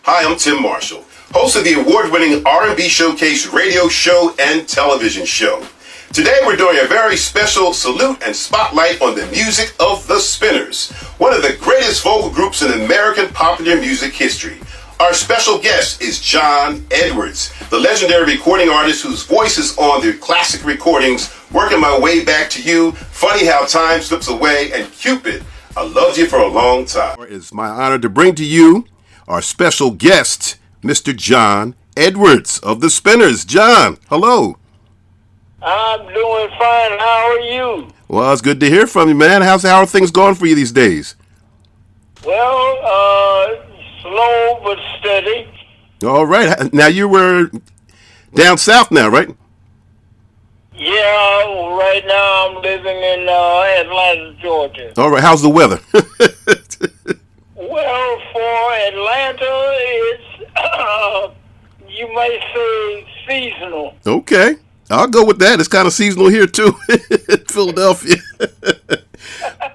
Hi, I'm Tim Marshall, host of the award-winning R&B Showcase radio show and television show. Today we're doing a very special salute and spotlight on the music of the Spinners, one of the greatest vocal groups in American popular music history. Our special guest is John Edwards, the legendary recording artist whose voice is on the classic recordings Working My Way Back to You, Funny How Time Slips Away, and Cupid, I Loved You for a Long Time. It's my honor to bring to you our special guest, Mr. John Edwards of the Spinners. John, hello. I'm doing fine. How are you? Well, it's good to hear from you, man. How are things going for you these days? Well, slow but steady. All right. Now, you were down south now, right? Yeah, right now I'm living in Atlanta, Georgia. All right. How's the weather? Well, for Atlanta, it's, you might say, seasonal. Okay. I'll go with that. It's kind of seasonal here, too, in Philadelphia.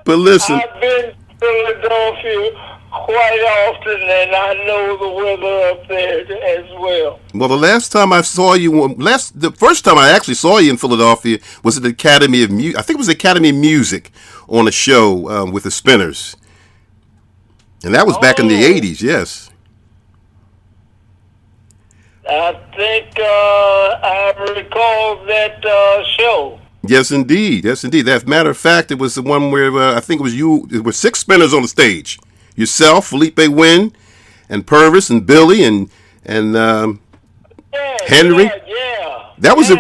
But listen. I've been to Philadelphia quite often, and I know the weather up there as well. Well, the last time I saw you, the first time I actually saw you in Philadelphia was at the Academy of Music. I think it was the Academy of Music on a show with the Spinners. And that was back in the 80s, yes. I think I recall that show. Yes, indeed. Yes, indeed. As a matter of fact, it was the one where I think it was you. There were 6 Spinners on the stage. Yourself, Felipe Wynn, and Purvis, and Billy, and Henry. Yeah. That was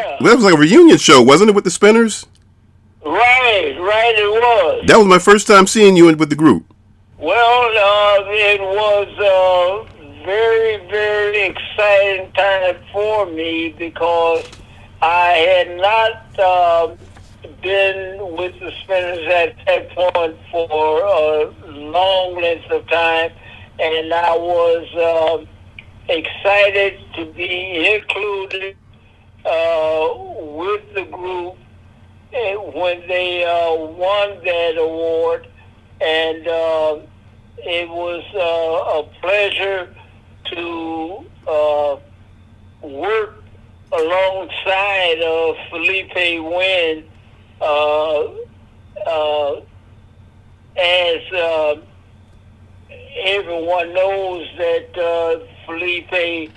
like a reunion show, wasn't it, with the Spinners? Right, it was. That was my first time seeing you with the group. Well, it was very, very exciting time for me because I had not been with the Spinners at that point for a long length of time, and I was excited to be included with the group when they won that award, and it was a pleasure to work alongside of Felipe Wynn as everyone knows that Felipe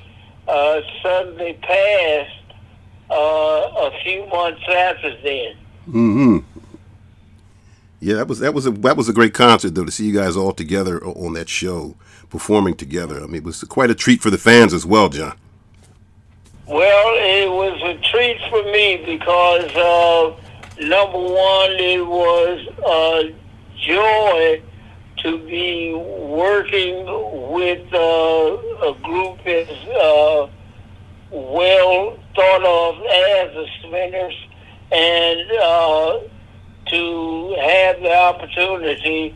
suddenly passed a few months after then. Mm-hmm. Yeah, that was a great concert though, to see you guys all together on that show performing together. I mean, it was quite a treat for the fans as well, John. Well, it was a treat for me because number one, it was a joy to be working with a group as well thought of as the Spinners, and to have the opportunity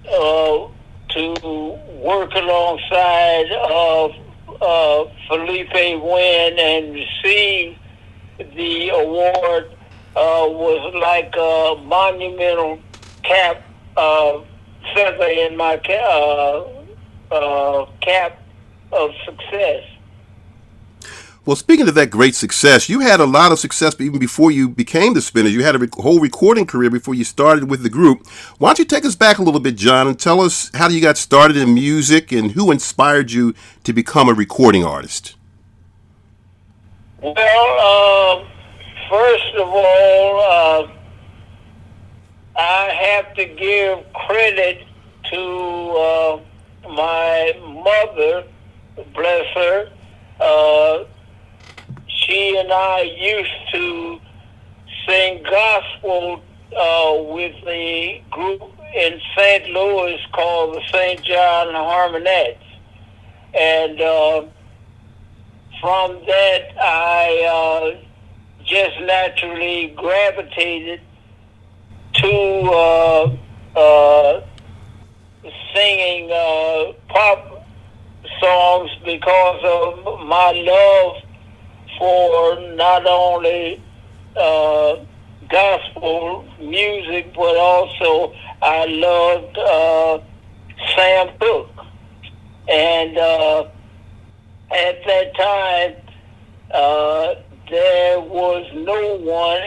to work alongside of Felipe Wynn and receive the award was like a monumental feather in my cap of success. Well, speaking of that great success, you had a lot of success even before you became the Spinners. You had a whole recording career before you started with the group. Why don't you take us back a little bit, John, and tell us how you got started in music and who inspired you to become a recording artist? Well, first of all, I have to give credit to my mother, bless her. She and I used to sing gospel with the group in St. Louis called the St. John Harmonettes. And from that, I just naturally gravitated to singing pop songs because of my love for not only gospel music, but also I loved Sam Cooke. And at that time, there was no one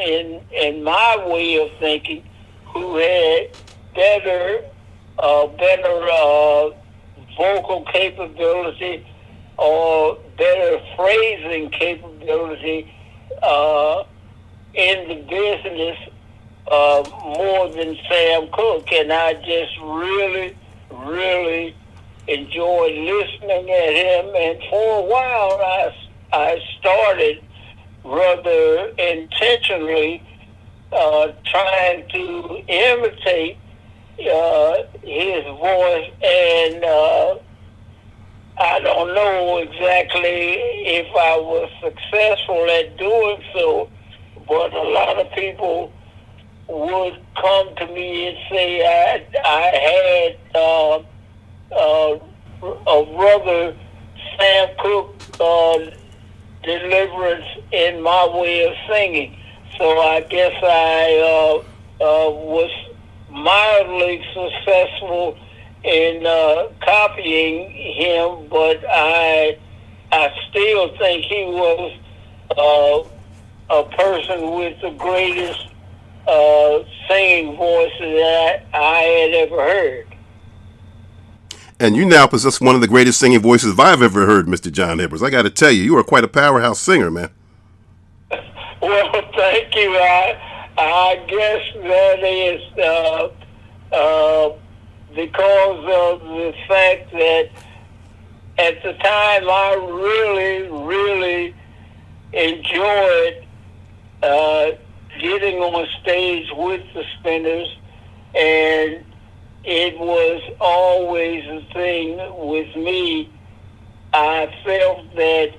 in my way of thinking who had better vocal capability or better phrasing capability in the business more than Sam Cooke. And I just really, really enjoyed listening at him. And for a while, I started rather intentionally trying to imitate his voice, and I don't know exactly if I was successful at doing so, but a lot of people would come to me and say I had a rather Sam Cooke deliverance in my way of singing. So I guess I was mildly successful in copying him, but I still think he was a person with the greatest singing voice that I had ever heard. And you now possess one of the greatest singing voices I've ever heard, Mr. John Edwards. I got to tell you, you are quite a powerhouse singer, man. Well, thank you. I guess that is because of the fact that at the time I really, really enjoyed getting on stage with the Spinners, and it was always a thing with me. I felt that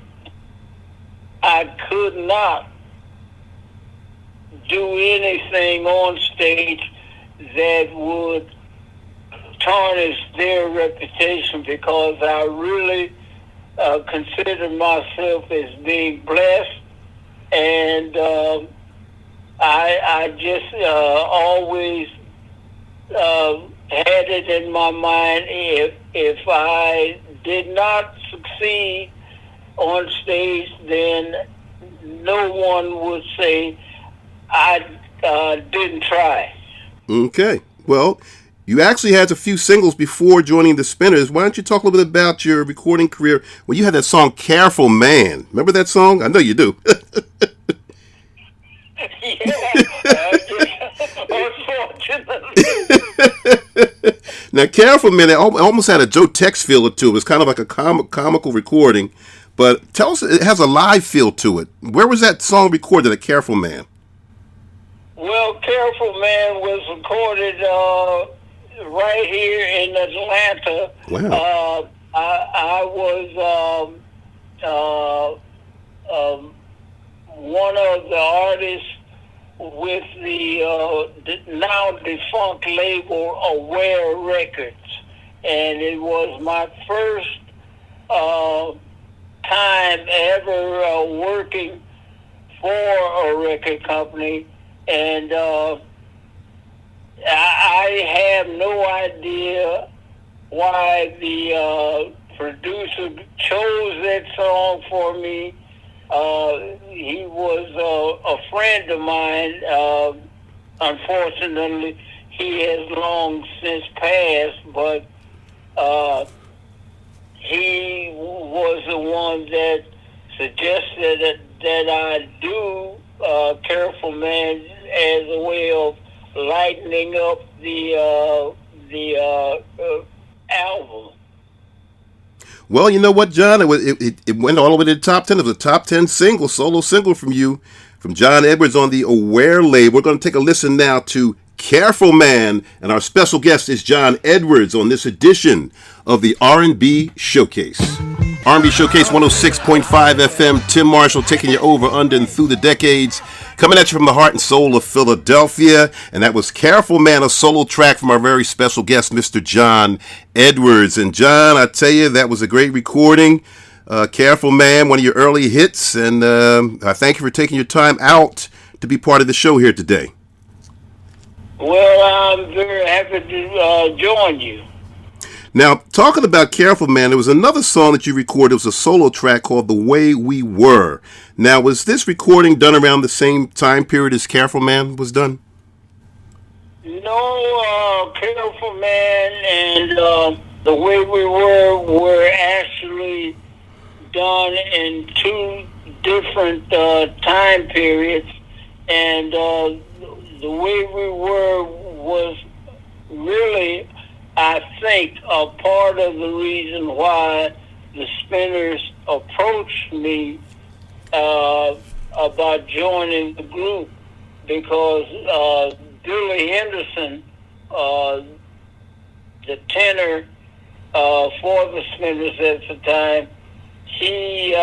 I could not do anything on stage that would tarnish their reputation, because I really consider myself as being blessed, and I just always had it in my mind, if I did not succeed on stage, then no one would say I didn't try. Okay. Well, you actually had a few singles before joining the Spinners. Why don't you talk a little bit about your recording career when you had that song "Careful Man"? Remember that song? I know you do. Unfortunately. Now, "Careful Man" it almost had a Joe Tex feel to it. It was kind of like a comical recording. But tell us, it has a live feel to it. Where was that song recorded at "Careful Man"? Well, "Careful Man" was recorded right here in Atlanta. Wow. I was one of the artists with the now defunct label Aware Records, and it was my first time ever working for a record company, and I have no idea why the producer chose that song for me. He was a friend of mine. Unfortunately, he has long since passed, but he was the one that suggested that I do "Careful Man" as a way of lightening up the album. Well, you know what, John? It went all the way to the top 10. It was a top 10 single, solo single from you, from John Edwards on the Aware label. We're going to take a listen now to "Careful Man," and our special guest is John Edwards on this edition of the R&B Showcase. R&B Showcase 106.5 FM. Tim Marshall taking you over, under, and through the decades. Coming at you from the heart and soul of Philadelphia. And that was "Careful Man," a solo track from our very special guest, Mr. John Edwards. And John, I tell you, that was a great recording. "Careful Man," one of your early hits. And I thank you for taking your time out to be part of the show here today. Well, I'm very happy to join you. Now, talking about Careful Man, there was another song that you recorded. It was a solo track called The Way We Were. Now, was this recording done around the same time period as Careful Man was done? No, Careful Man and The Way We were actually done in two different time periods, and The Way We Were was really, I think, a part of the reason why the Spinners approached me about joining the group, because Billy Henderson, the tenor for the Spinners at the time, he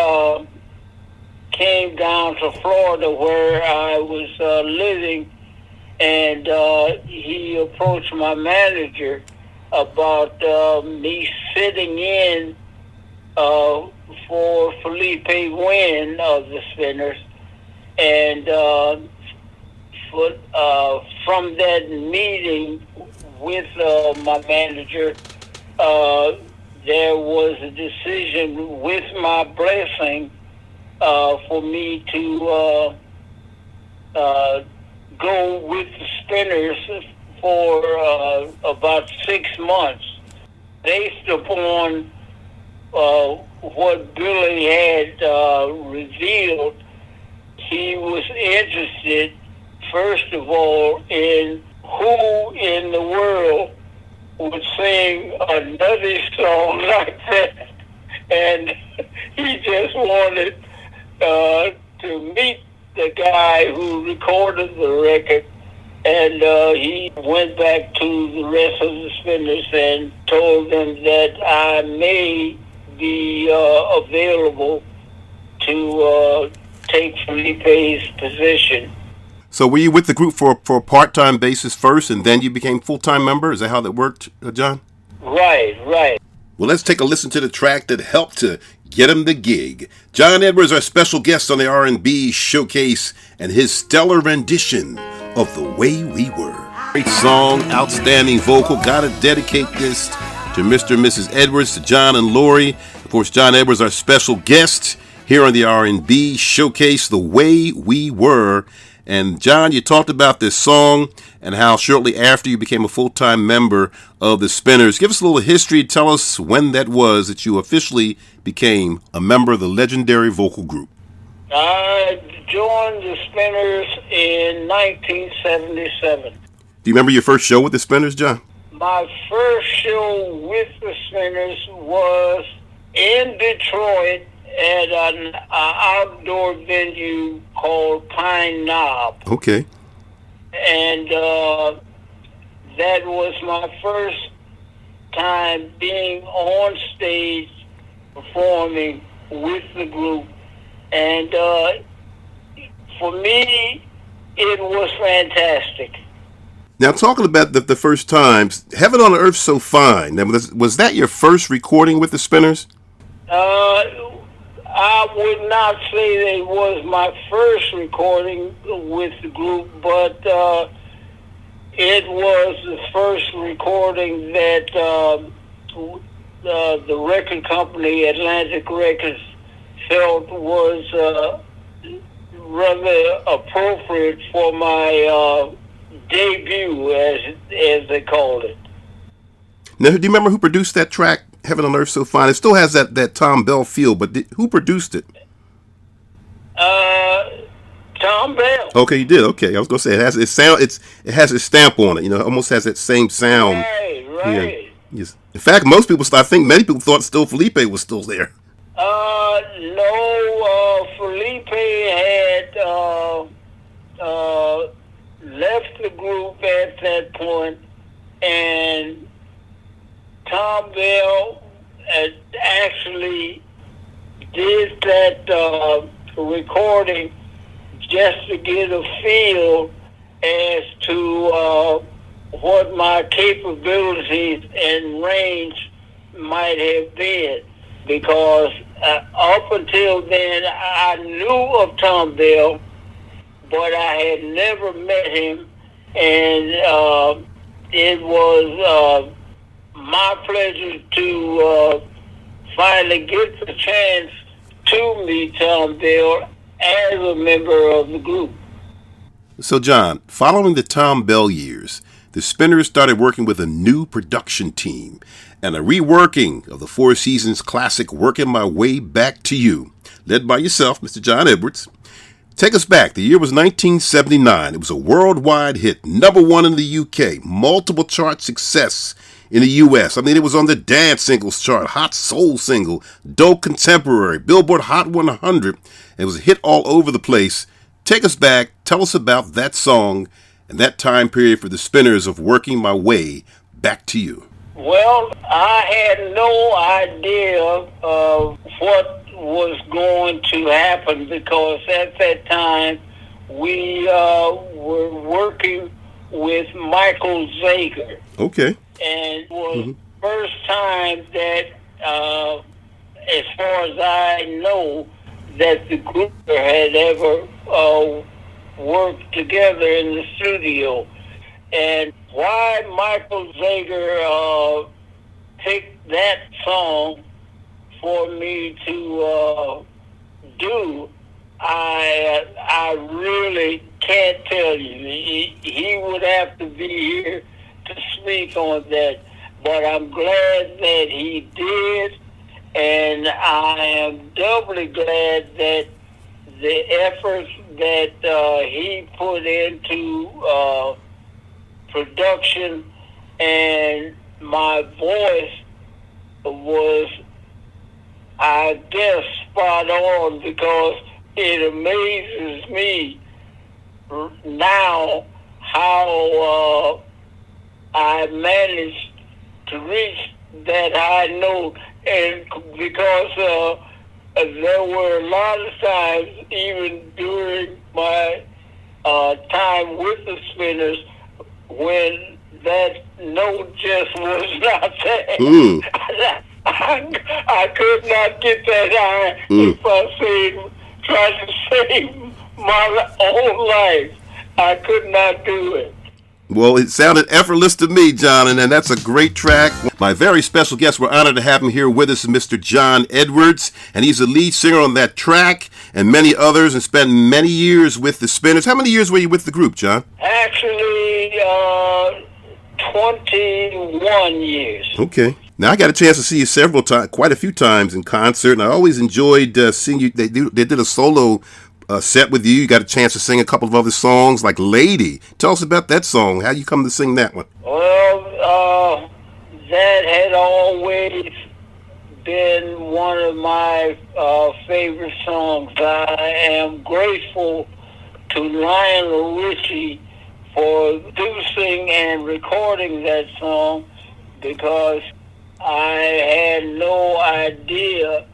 came down to Florida where I was living, and he approached my manager about me sitting in for Felipe Wynn of the Spinners, and from that meeting with my manager, there was a decision with my blessing for me to go with the Spinners for about 6 months, based upon what Billy had revealed. He was interested, first of all, in who in the world would sing a nutty song like that, and he just wanted to meet the guy who recorded the record. And he went back to the rest of the Spinners and told them that I may be available to take Felipe's position. So were you with the group for a part-time basis first, and then you became full-time member? Is that how that worked, John? Right. Well, let's take a listen to the track that helped to get him the gig. John Edwards, our special guest on the R&B Showcase, and his stellar rendition of The Way We Were. Great song, outstanding vocal. Gotta dedicate this to Mr. and Mrs. Edwards, to John and Lori. Of course, John Edwards, our special guest here on the R&B Showcase, The Way We Were. And John, you talked about this song and how shortly after you became a full-time member of the Spinners. Give us a little history. Tell us when that was that you officially became a member of the legendary vocal group. I joined the Spinners in 1977. Do you remember your first show with the Spinners, John? My first show with the Spinners was in Detroit at an outdoor venue called Pine Knob. Okay. And that was my first time being on stage performing with the group. And for me, it was fantastic. Now, talking about the first times, Heaven on Earth So Fine. Now, was that your first recording with the Spinners? I would not say that it was my first recording with the group, but it was the first recording that the record company, Atlantic Records, felt was rather appropriate for my debut, as they called it. Now, do you remember who produced that track, Heaven on Earth So Fine? It still has that Tom Bell feel, but who produced it? Tom Bell. Okay, you did. Okay, I was gonna say it has its sound. It has its stamp on it. You know, it almost has that same sound. Right. Yes. In fact, I think many people thought still Felipe was still there. No, Felipe had left the group at that point, and Tom Bell actually did that recording just to get a feel as to what my capabilities and range might have been, because up until then I knew of Tom Bell, but I had never met him, and it was my pleasure to finally get the chance to meet Tom Bell as a member of the group. So, John, following the Tom Bell years, the Spinners started working with a new production team and a reworking of the Four Seasons classic Working My Way Back to You, led by yourself, Mr. John Edwards. Take us back. The year was 1979. It was a worldwide hit, #1 in the UK, multiple chart success in the US. I mean, it was on the dance singles chart, hot soul single, dope contemporary, Billboard Hot 100. It was a hit all over the place. Take us back. Tell us about that song and that time period for the Spinners of Working My Way Back to You. Well, I had no idea of what was going to happen because at that time we were working with Michael Zager. Okay. And it was the first time that, as far as I know, that the group had ever worked together in the studio. And why Michael Zager picked that song for me to do, I really can't tell you. He would have to be here to speak on that, but I'm glad that he did, and I am doubly glad that the efforts that he put into production and my voice was, I guess, spot on, because it amazes me now how I managed to reach that high note, and because there were a lot of times, even during my time with the Spinners, when that note just was not there. I could not get that high if I tried to save my own life. I could not do it. Well, it sounded effortless to me, John, and that's a great track. My very special guest, we're honored to have him here with us, Mr. John Edwards, and he's the lead singer on that track and many others, and spent many years with the Spinners. How many years were you with the group, John? Actually, 21 years. Okay. Now, I got a chance to see you several times, quite a few times in concert, and I always enjoyed seeing you. They did a solo set with you. You got a chance to sing a couple of other songs, like Lady. Tell us about that song. How you come to sing that one? Well, that had always been one of my favorite songs. I am grateful to Lionel Richie for producing and recording that song, because I had no idea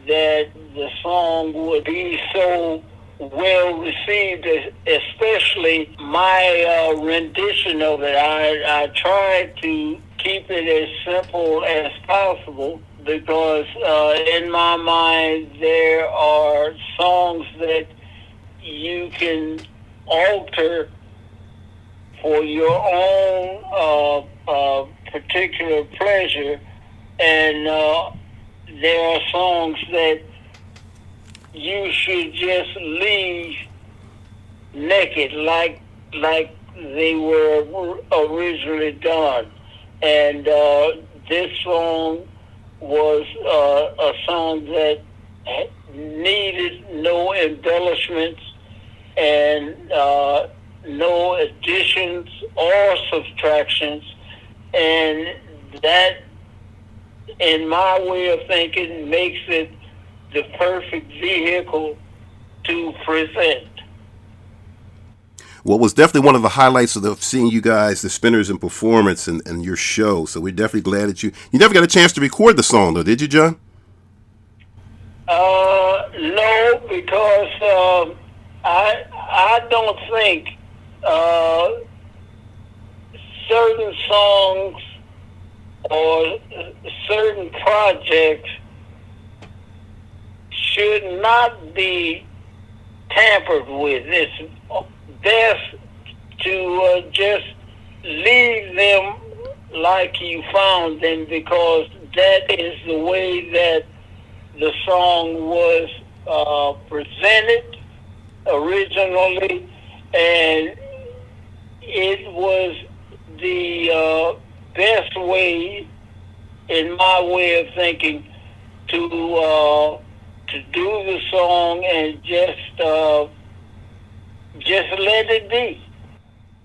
that the song would be so well received, especially my rendition of it. I tried to keep it as simple as possible, because in my mind there are songs that you can alter for your own particular pleasure, and there are songs that you should just leave naked, like they were originally done. And this song was a song that needed no embellishments and no additions or subtractions, and that, in my way of thinking, makes it the perfect vehicle to present. Well, it was definitely one of the highlights of seeing you guys, the Spinners, in performance and your show. So we're definitely glad that you never got a chance to record the song, though, did you, John? No, because I don't think certain songs or certain projects should not be tampered with. It's best to just leave them like you found them, because that is the way that the song was presented originally, and it was the best way, in my way of thinking, to do the song and just let it be,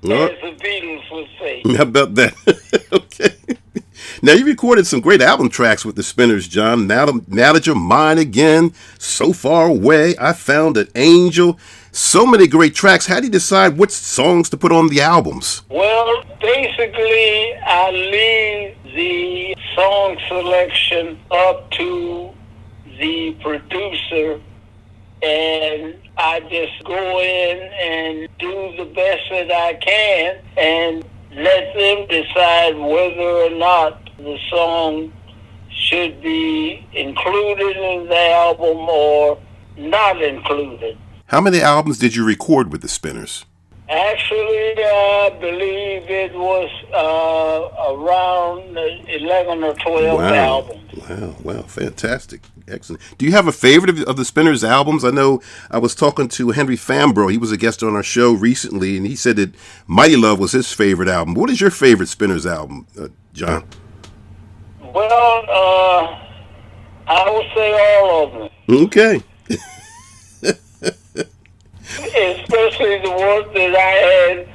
as the Beatles would say. How about that? Okay. Now, you recorded some great album tracks with the Spinners, John. Now that you're mine again, So Far Away, I Found an Angel. So many great tracks. How do you decide which songs to put on the albums? Well, basically, I leave the song selection up to the producer, and I just go in and do the best that I can and let them decide whether or not the song should be included in the album or not included. How many albums did you record with the Spinners? Actually, I believe it was around 11 or 12 albums. Wow, fantastic. Excellent. Do you have a favorite of the Spinners' albums? I know I was talking to Henry Fambro. He was a guest on our show recently, and he said that Mighty Love was his favorite album. What is your favorite Spinners album, John? Well, I would say all of them. Okay. Especially the ones that I had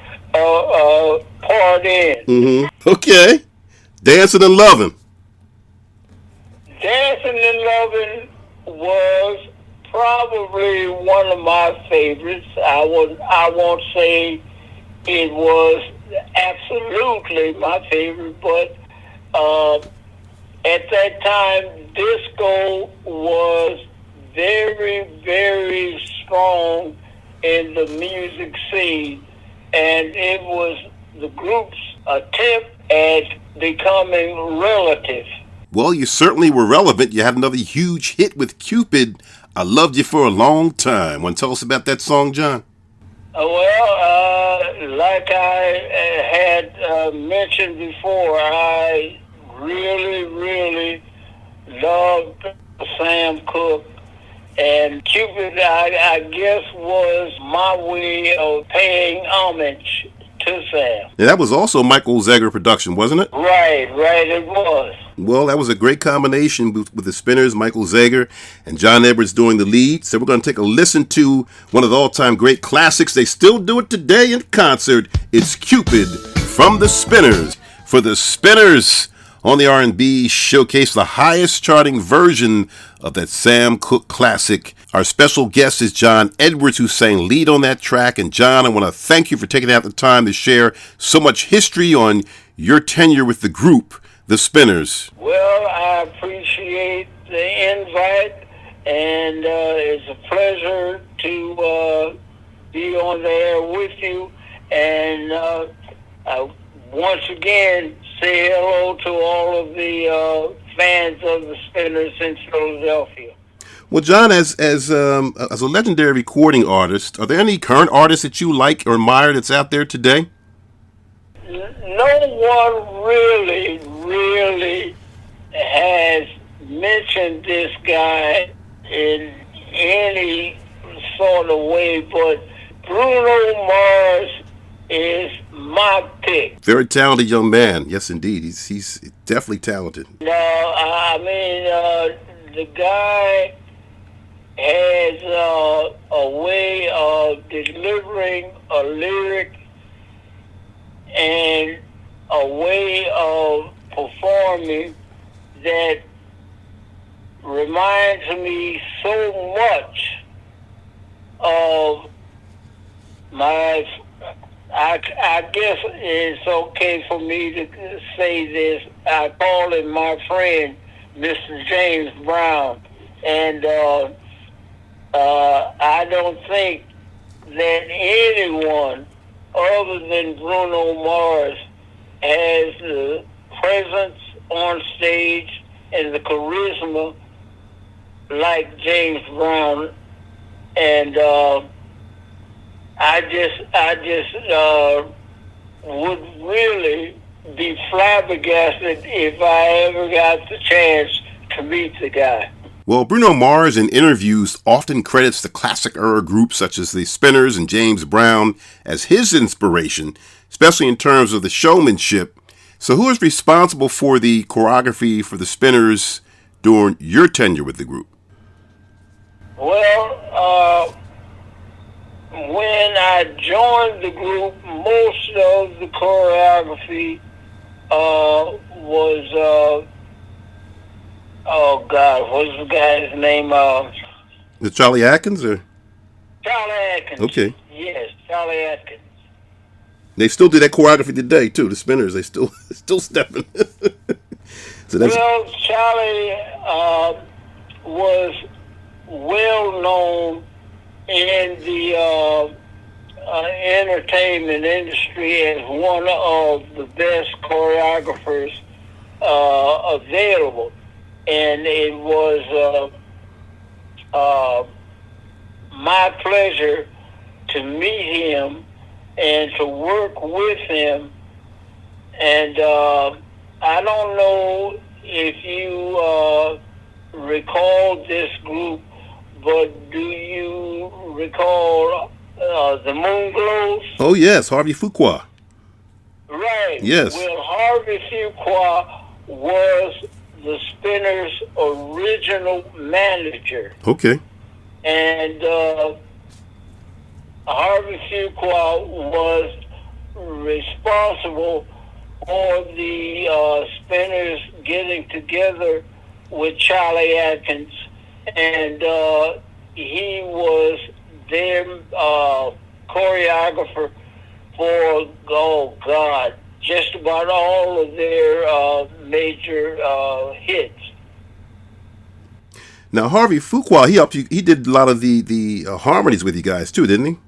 part in. Mm-hmm. Okay. Dancing and Loving. Dancing and Loving was probably one of my favorites. I won't say it was absolutely my favorite, but at that time, disco was very, very strong in the music scene, and it was the group's attempt at becoming relative. Well, you certainly were relevant. You had another huge hit with Cupid, I Loved You for a Long Time. Want to tell us about that song, John? Well, like I had mentioned before, I really, really loved Sam Cooke. And Cupid, I guess, was my way of paying homage to Sam. And that was also Michael Zager production, wasn't it? Right, it was. Well, that was a great combination with the Spinners, Michael Zager, and John Edwards doing the lead. So we're going to take a listen to one of the all-time great classics. They still do it today in concert. It's Cupid from the Spinners. For the Spinners on the R&B Showcase, the highest charting version of that Sam Cooke classic. Our special guest is John Edwards, who sang lead on that track. And John, I want to thank you for taking out the time to share so much history on your tenure with the group, the Spinners. Well, I appreciate the invite, and it's a pleasure to be on there with you. And once again, say hello to all of the fans of the Spinners in Philadelphia. Well, John, as a legendary recording artist, are there any current artists that you like or admire that's out there today? No one really has mentioned this guy in any sort of way, but Bruno Mars is my pick. Very talented young man. Yes, indeed. He's definitely talented. No, I mean, the guy has a way of delivering a lyric and a way of performing that reminds me so much of my... I guess it's okay for me to say this. I call him my friend, Mr. James Brown. And I don't think that anyone other than Bruno Mars has the presence on stage and the charisma like James Brown. And I just would really be flabbergasted if I ever got the chance to meet the guy. Well, Bruno Mars in interviews often credits the classic era groups such as the Spinners and James Brown as his inspiration, especially in terms of the showmanship. So who is responsible for the choreography for the Spinners during your tenure with the group? Well, when I joined the group, most of the choreography was, oh God, what's the guy's name? The Charlie Atkins, or? Charlie Atkins. Okay. Yes, Charlie Atkins. They still do that choreography today too. The Spinners, they still stepping. So that's Well, Charlie was well known in the entertainment industry as one of the best choreographers available, and it was my pleasure to meet him and to work with him. And I don't know if you recall this group, but do you recall the Moon Glows? Oh yes, Harvey Fuqua. Right. Yes. Well, Harvey Fuqua was the Spinners' original manager. Okay. And Harvey Fuqua was responsible for the Spinners getting together with Charlie Atkins, and he was their choreographer for, oh God, just about all of their major hits. Now Harvey Fuqua, he helped you. He did a lot of the harmonies with you guys too, didn't he?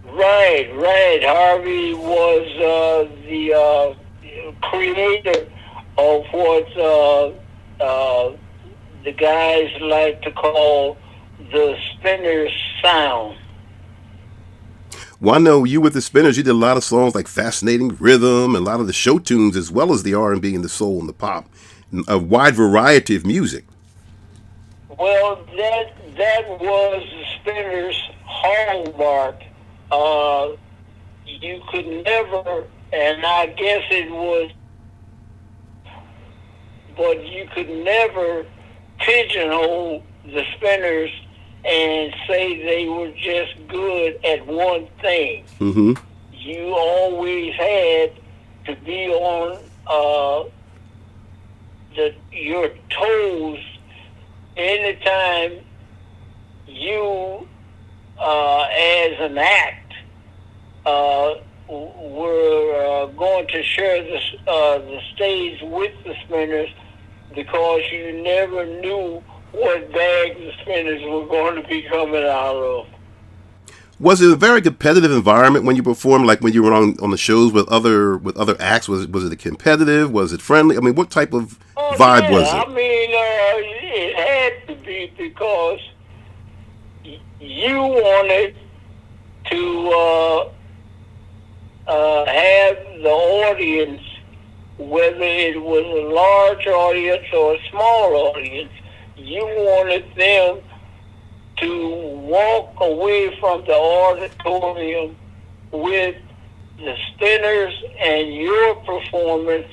Right. Harvey was the creator of what the guys like to call the Spinners sound. Well, I know you with the Spinners, you did a lot of songs like Fascinating Rhythm and a lot of the show tunes, as well as the R&B and the soul and the pop, a wide variety of music. Well, that was the Spinners' hallmark. You could never, and I guess it was, but you could never pigeonhole the Spinners and say they were just good at one thing. Mm-hmm. You always had to be on your toes anytime you, as an act, were going to share the stage with the Spinners, because you never knew what bag the Spinners were going to be coming out of. Was it a very competitive environment when you performed, like when you were on the shows with other acts? Was it competitive? Was it friendly? I mean, what type of vibe was it? I mean, it had to be, because you wanted to have the audience, whether it was a large audience or a small audience, you wanted them to walk away from the auditorium with the Spinners and your performance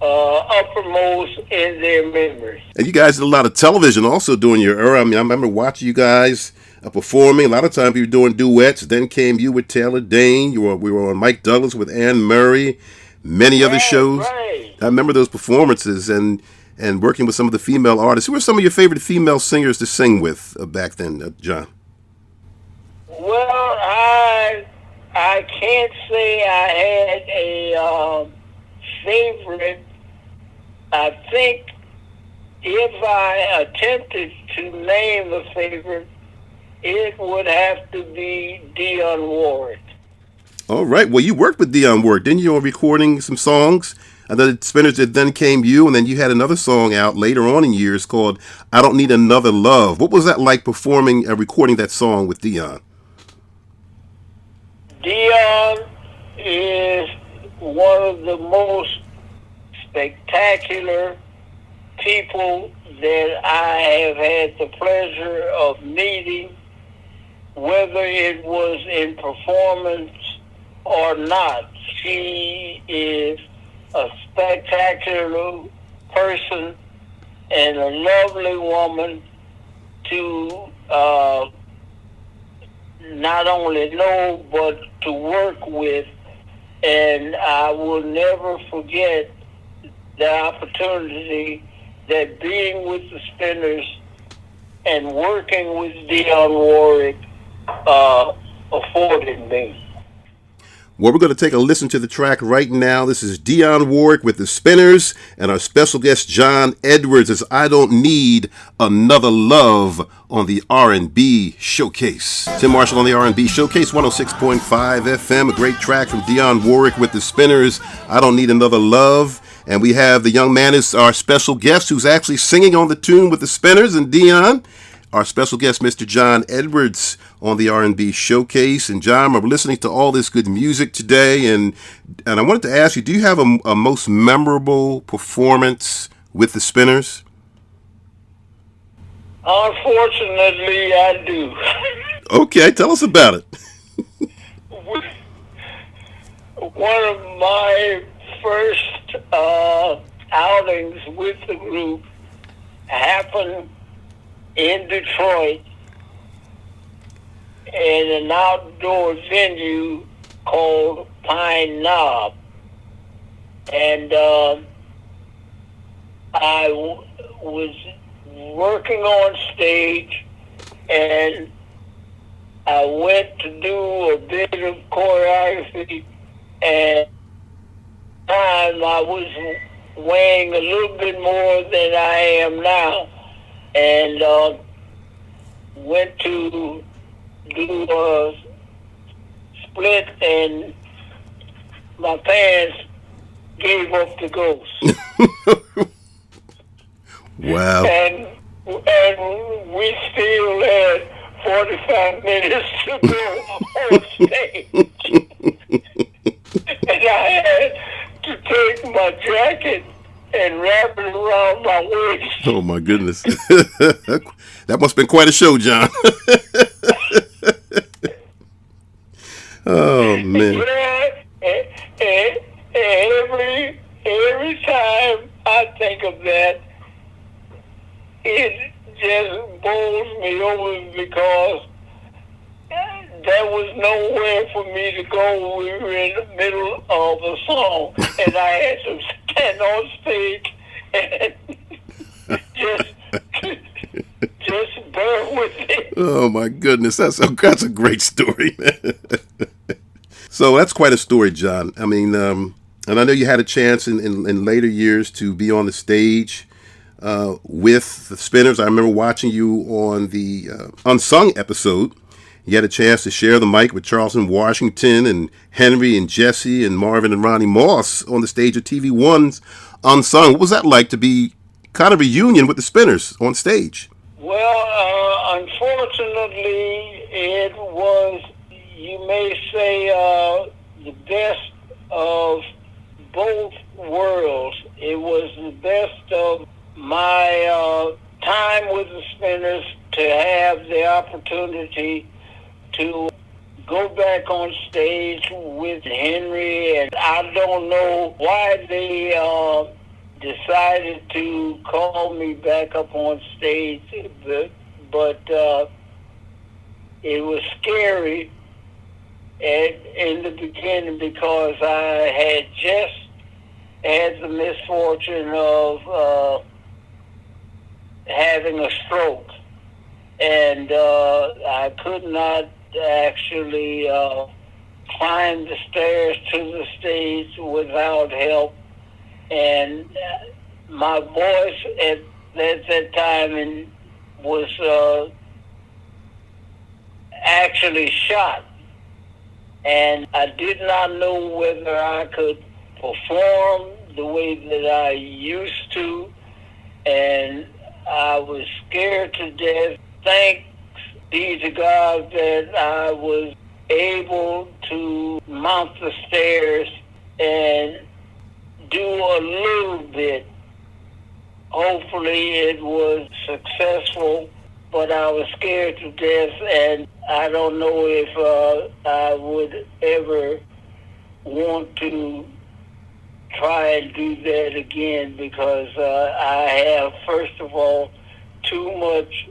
uppermost in their memory. And you guys did a lot of television also during your era. I mean, I remember watching you guys performing. A lot of times you were doing duets. Then came you with Taylor Dane. We were on Mike Douglas with Anne Murray. Many other shows. Right. I remember those performances and working with some of the female artists. Who were some of your favorite female singers to sing with back then, John? Well, I can't say I had a favorite. I think if I attempted to name a favorite, it would have to be Dionne Warwick. All right. Well, you worked with Dionne Warwick, didn't you, on recording some songs? And then the Spinners did Then Came You, and then you had another song out later on in years called I Don't Need Another Love. What was that like performing and recording that song with Dionne? Dionne is one of the most spectacular people that I have had the pleasure of meeting, whether it was in performance or not. She is a spectacular person and a lovely woman to not only know but to work with, and I will never forget the opportunity that being with the Spinners and working with Dionne Warwick afforded me. Well, we're going to take a listen to the track right now. This is Dionne Warwick with the Spinners and our special guest John Edwards as I Don't Need Another Love on the R&B Showcase. Tim Marshall on the R&B Showcase, 106.5 FM. A great track from Dionne Warwick with the Spinners, I Don't Need Another Love. And we have the young man as our special guest who's actually singing on the tune with the Spinners and Dionne. Our special guest, Mr. John Edwards, on the R&B Showcase. And John, we're listening to all this good music today, and I wanted to ask you, do you have a most memorable performance with the Spinners? Unfortunately, I do. Okay, tell us about it. One of my first outings with the group happened in Detroit in an outdoor venue called Pine Knob. And I was working on stage, and I went to do a bit of choreography, and time I was weighing a little bit more than I am now, and went to do a split, and my pants gave up the ghost. Wow. And we still had 45 minutes to go on stage. And I had to take my jacket and wrap it around my waist. Oh, my goodness. That must have been quite a show, John. Oh, man. Yeah, every time I think of that, it just bowls me over because there was nowhere for me to go. We were in the middle of a song, and I had to stand on stage and just bear with it. Oh, my goodness. That's a great story, man. So that's quite a story, John. I mean, and I know you had a chance in later years to be on the stage with the Spinners. I remember watching you on the Unsung episode. You had a chance to share the mic with Charleston Washington and Henry and Jesse and Marvin and Ronnie Moss on the stage of TV One's Unsung. What was that like to be kind of a reunion with the Spinners on stage? Well, unfortunately, it was, you may say, the best of both worlds. It was the best of my time with the Spinners to have the opportunity to go back on stage with Henry, and I don't know why they decided to call me back up on stage, but it was scary in the beginning because I had just had the misfortune of having a stroke, and I could not actually climb the stairs to the stage without help, and my voice at that time was actually shot, and I did not know whether I could perform the way that I used to, and I was scared to death. Thanks be to God that I was able to mount the stairs and do a little bit. Hopefully it was successful, but I was scared to death, and I don't know if I would ever want to try and do that again, because I have, first of all, too much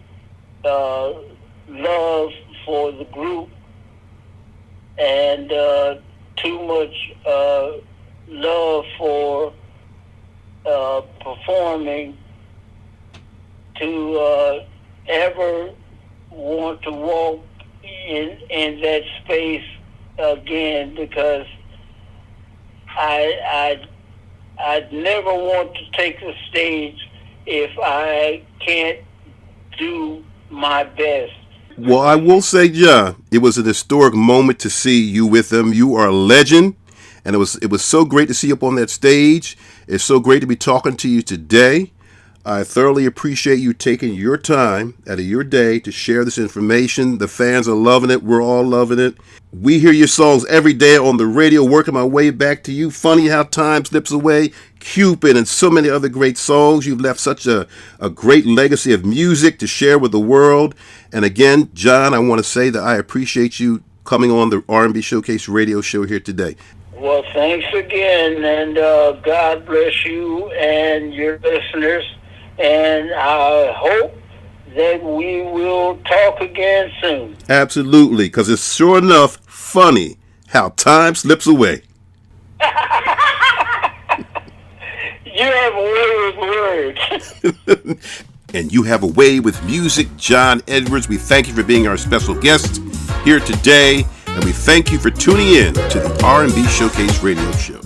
love for the group, and too much love for performing to ever want to walk in that space again, because I'd never want to take the stage if I can't do my best. Well, I will say, John, it was an historic moment to see you with them. You are a legend, and it was so great to see you up on that stage. It's so great to be talking to you today. I thoroughly appreciate you taking your time out of your day to share this information. The fans are loving it. We're all loving it. We hear your songs every day on the radio, working my way back to you. Funny How Time Slips Away, Cupid, and so many other great songs. You've left such a great legacy of music to share with the world. And again, John, I want to say that I appreciate you coming on the R&B Showcase radio show here today. Well, thanks again, and God bless you and your listeners. And I hope that we will talk again soon. Absolutely, because it's sure enough funny how time slips away. You have a way with words. And you have a way with music, John Edwards. We thank you for being our special guest here today, and we thank you for tuning in to the R&B Showcase radio show.